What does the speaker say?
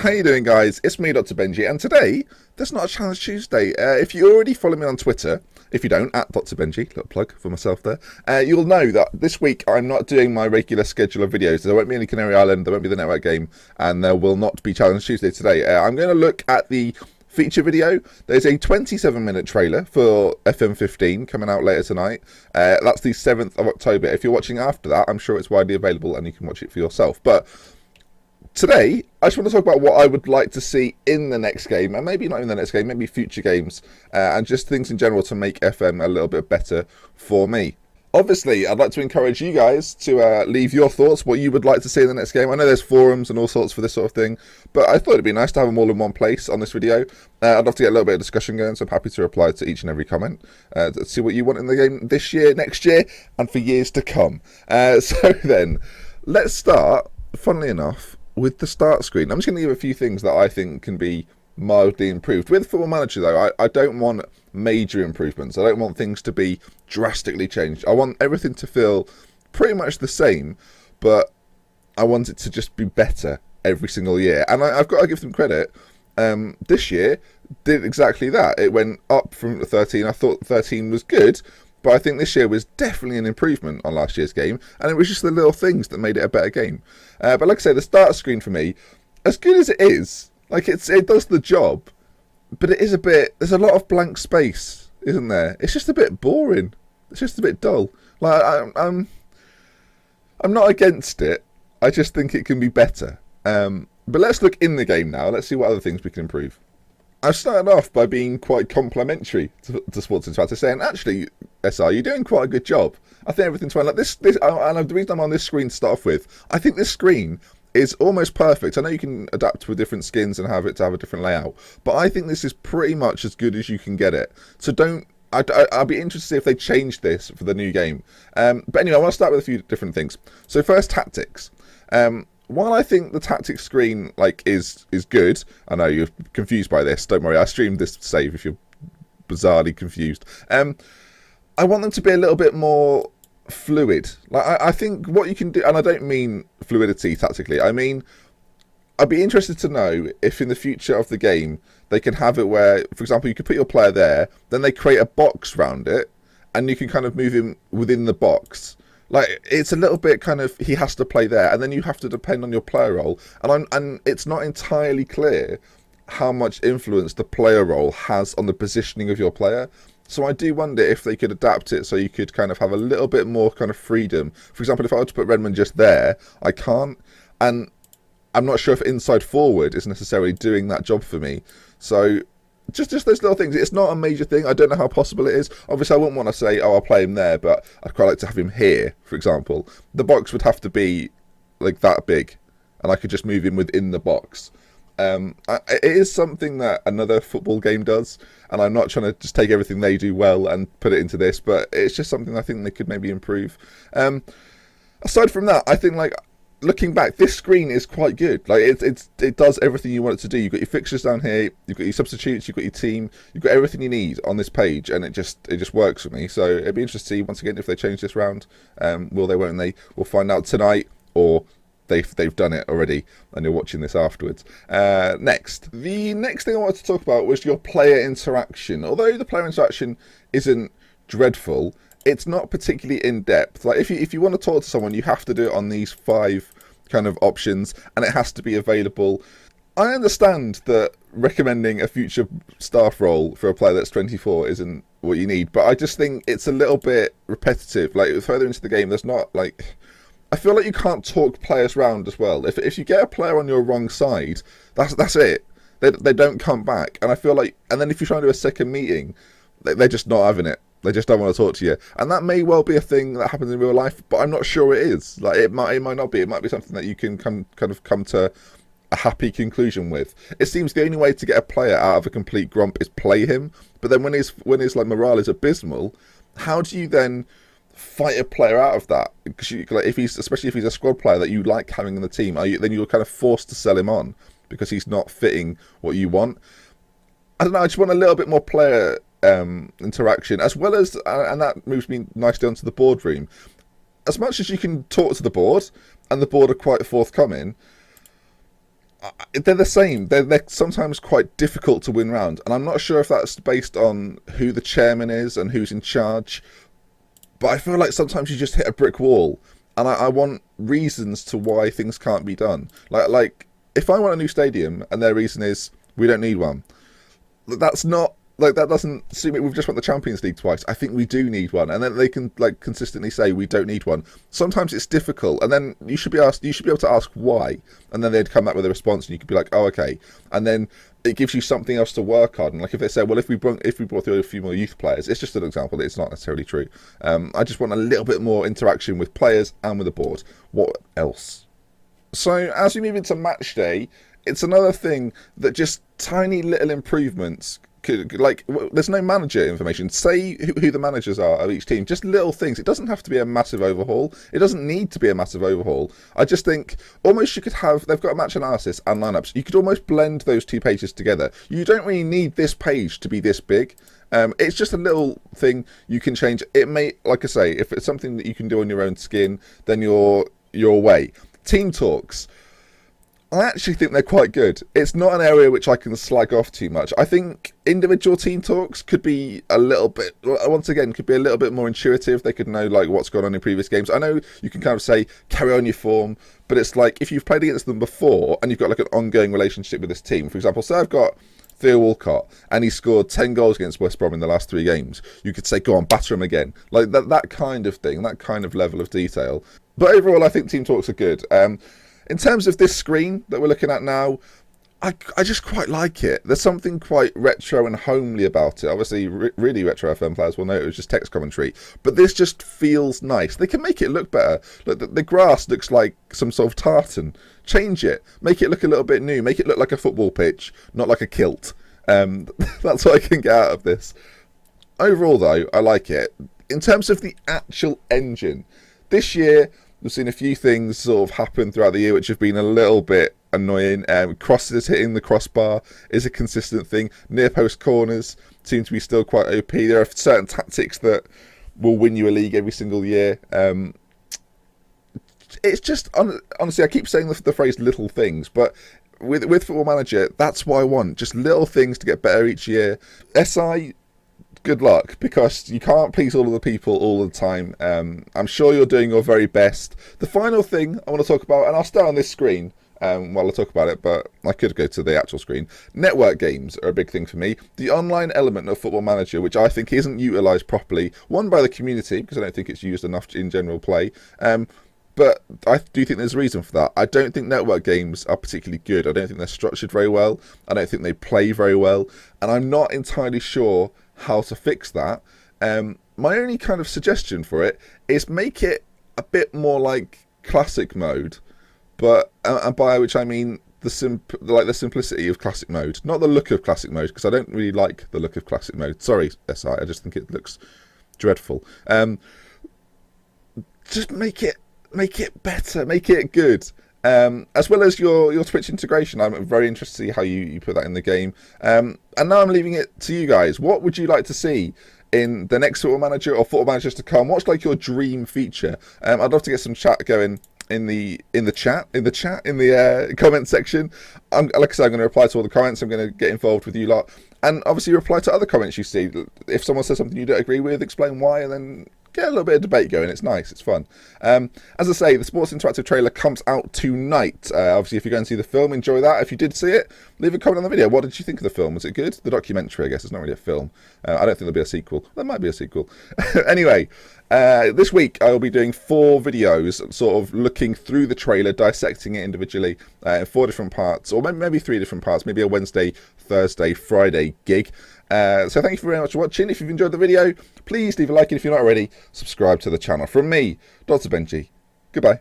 how you doing, guys? It's me, Dr. Benji, and today, there's not a Challenge Tuesday. If you already follow me on Twitter, if you don't, at Dr. Benji, little plug for myself there, you'll know that this week I'm not doing my regular schedule of videos. There won't be any Canary Island, there won't be the network game, and there will not be Challenge Tuesday today. I'm going to look at the feature video. There's a 27-minute trailer for FM15 coming out later tonight. That's the 7th of October. If you're watching after that, I'm sure it's widely available and you can watch it for yourself. But today, I just want to talk about what I would like to see in the next game, and maybe not in the next game, maybe future games, and just things in general to make FM a little bit better for me. Obviously, I'd like to encourage you guys to leave your thoughts, what you would like to see in the next game. I know there's forums and all sorts for this sort of thing, but I thought it'd be nice to have them all in one place on this video. I'd love to get a little bit of discussion going, so I'm happy to reply to each and every comment. To see what you want in the game this year, next year, and for years to come. So then, let's start, funnily enough, with the start screen. I'm just going to give a few things that I think can be mildly improved. With Football Manager, though, I don't want major improvements. I don't want things to be drastically changed. I want everything to feel pretty much the same, but I want it to just be better every single year. And I've got to give them credit. This year did exactly that. It went up from 13. I thought 13 was good, but I think this year was definitely an improvement on last year's game, and it was just the little things that made it a better game. But like I say, the start screen for me, as good as it is, like it does the job, but it is a bit, there's a lot of blank space, isn't there? It's just a bit boring. It's just a bit dull. Like I'm not against it. I just think it can be better. But let's look in the game now. Let's see what other things we can improve. I've started off by being quite complimentary to Sports Interactive, saying, actually, SR, you're doing quite a good job. I think everything's fine. Like this, and the reason I'm on this screen to start off with, I think this screen is almost perfect. I know you can adapt with different skins and have it to have a different layout, but I think this is pretty much as good as you can get it. So I'll be interested to see if they change this for the new game. But anyway, I want to start with a few different things. So first, tactics. While I think the tactics screen is good, I know you're confused by this. Don't worry, I streamed this to save if you're bizarrely confused. I want them to be a little bit more fluid. Like I think what you can do, and I don't mean fluidity tactically. I mean, I'd be interested to know if in the future of the game they can have it where, for example, you could put your player there, then they create a box around it, and you can kind of move him within the box. Like, it's a little bit kind of, he has to play there, and then you have to depend on your player role. And it's not entirely clear how much influence the player role has on the positioning of your player. So I do wonder if they could adapt it so you could kind of have a little bit more kind of freedom. For example, if I were to put Redmond just there, I can't. And I'm not sure if inside forward is necessarily doing that job for me. So just those little things. It's not a major thing. I don't know how possible it is. Obviously, I wouldn't want to say, oh, I'll play him there, but I'd quite like to have him here, for example. The box would have to be like that big, and I could just move him within the box. It is something that another football game does, and I'm not trying to just take everything they do well and put it into this, but it's just something I think they could maybe improve. Aside from that, I think, like, looking back, this screen is quite good. Like it does everything you want it to do. You've got your fixtures down here, you've got your substitutes, you've got your team, you've got everything you need on this page, and it just works for me. So it'd be interesting to see once again if they change this round. Will they, won't they? We'll find out tonight, or they've done it already and you're watching this afterwards. Next, the next thing I wanted to talk about was your player interaction. Although the player interaction isn't dreadful, it's not particularly in depth. Like if you want to talk to someone, you have to do it on these 5 kind of options, and it has to be available. I understand that recommending a future staff role for a player that's 24 isn't what you need, but I just think it's a little bit repetitive. Like further into the game, there's not like, I feel like you can't talk players round as well. If you get a player on your wrong side, that's it. They don't come back, and I feel like, and then if you try and do a second meeting, they're just not having it. They just don't want to talk to you, and that may well be a thing that happens in real life, but I'm not sure it is. Like it might not be. It might be something that you can come to a happy conclusion with. It seems the only way to get a player out of a complete grump is play him. But then when his like morale is abysmal, how do you then fight a player out of that? Because like, especially if he's a squad player that you like having in the team, then you're kind of forced to sell him on because he's not fitting what you want. I don't know. I just want a little bit more player interaction, as well as, and that moves me nicely onto the boardroom. As much as you can talk to the board, and the board are quite forthcoming, they're the same. They're sometimes quite difficult to win round, and I'm not sure if that's based on who the chairman is and who's in charge. But I feel like sometimes you just hit a brick wall, and I want reasons to why things can't be done. Like if I want a new stadium and their reason is we don't need one, that's not like that doesn't suit me. We've just won the Champions League twice. I think we do need one, and then they can like consistently say we don't need one. Sometimes it's difficult, and then you should be able to ask why, and then they'd come back with a response, and you could be like, oh, okay, and then it gives you something else to work on. Like if they say, well, if we brought through a few more youth players, it's just an example. It's not necessarily true. I just want a little bit more interaction with players and with the board. What else? So as we move into match day, it's another thing that just tiny little improvements could, like, there's no manager information. Say who the managers are of each team. Just little things. It doesn't have to be a massive overhaul. It doesn't need to be a massive overhaul. I just think almost you could have, they've got a match analysis and lineups. You could almost blend those two pages together. You don't really need this page to be this big. It's just a little thing you can change. It may, like I say, if it's something that you can do on your own skin, then you're away. Team talks. I actually think they're quite good. It's not an area which I can slag off too much. I think individual team talks could be a little bit, once again, could be a little bit more intuitive. They could know like what's gone on in previous games. I know you can kind of say, carry on your form, but it's like if you've played against them before and you've got like an ongoing relationship with this team. For example, say I've got Theo Walcott and he scored 10 goals against West Brom in the last 3 games. You could say, go on, batter him again. Like that kind of thing, that kind of level of detail. But overall, I think team talks are good. In terms of this screen that we're looking at now, I just quite like it. There's something quite retro and homely about it. Obviously, really retro FM players will know it was just text commentary. But this just feels nice. They can make it look better. Look, the grass looks like some sort of tartan. Change it. Make it look a little bit new. Make it look like a football pitch, not like a kilt. That's what I can get out of this. Overall, though, I like it. In terms of the actual engine, this year we've seen a few things sort of happen throughout the year which have been a little bit annoying. Crosses hitting the crossbar is a consistent thing. Near post corners seem to be still quite OP. There are certain tactics that will win you a league every single year. It's just, honestly, I keep saying the phrase little things, but with Football Manager, that's what I want. Just little things to get better each year. SI, good luck, because you can't please all of the people all the time. I'm sure you're doing your very best. The final thing I want to talk about, and I'll stay on this screen while I talk about it, but I could go to the actual screen. Network games are a big thing for me. The online element of Football Manager, which I think isn't utilised properly, one by the community, because I don't think it's used enough in general play, but I do think there's a reason for that. I don't think network games are particularly good. I don't think they're structured very well. I don't think they play very well, and I'm not entirely sure how to fix that. My only kind of suggestion for it is make it a bit more like classic mode, but and by which I mean the simplicity of classic mode, not the look of classic mode, because I don't really like the look of classic mode. Sorry, SI, I just think it looks dreadful. Just make it better, make it good. As well as your Twitch integration. I'm very interested to see how you put that in the game. And now I'm leaving it to you guys. What would you like to see in the next Football Manager or Football Managers to come? What's like your dream feature? I'd love to get some chat going in the comment section. Like I said, I'm going to reply to all the comments. I'm going to get involved with you lot, and obviously reply to other comments you see. If someone says something you don't agree with, explain why, and then get a little bit of debate going. It's nice, it's fun. As I say, the Sports Interactive trailer comes out tonight. Obviously, if you go and see the film, enjoy that. If you did see it, leave a comment on the video. What did you think of the film? Was it good? The documentary, I guess. It's not really a film. I don't think there'll be a sequel. There might be a sequel. Anyway, this week I will be doing 4 videos, sort of looking through the trailer, dissecting it individually in 4 different parts, or maybe 3 different parts, maybe a Wednesday, Thursday, Friday gig. So thank you very much for watching. If you've enjoyed the video, please leave a like, and if you're not already, subscribe to the channel. From me, Dr. Benji, goodbye.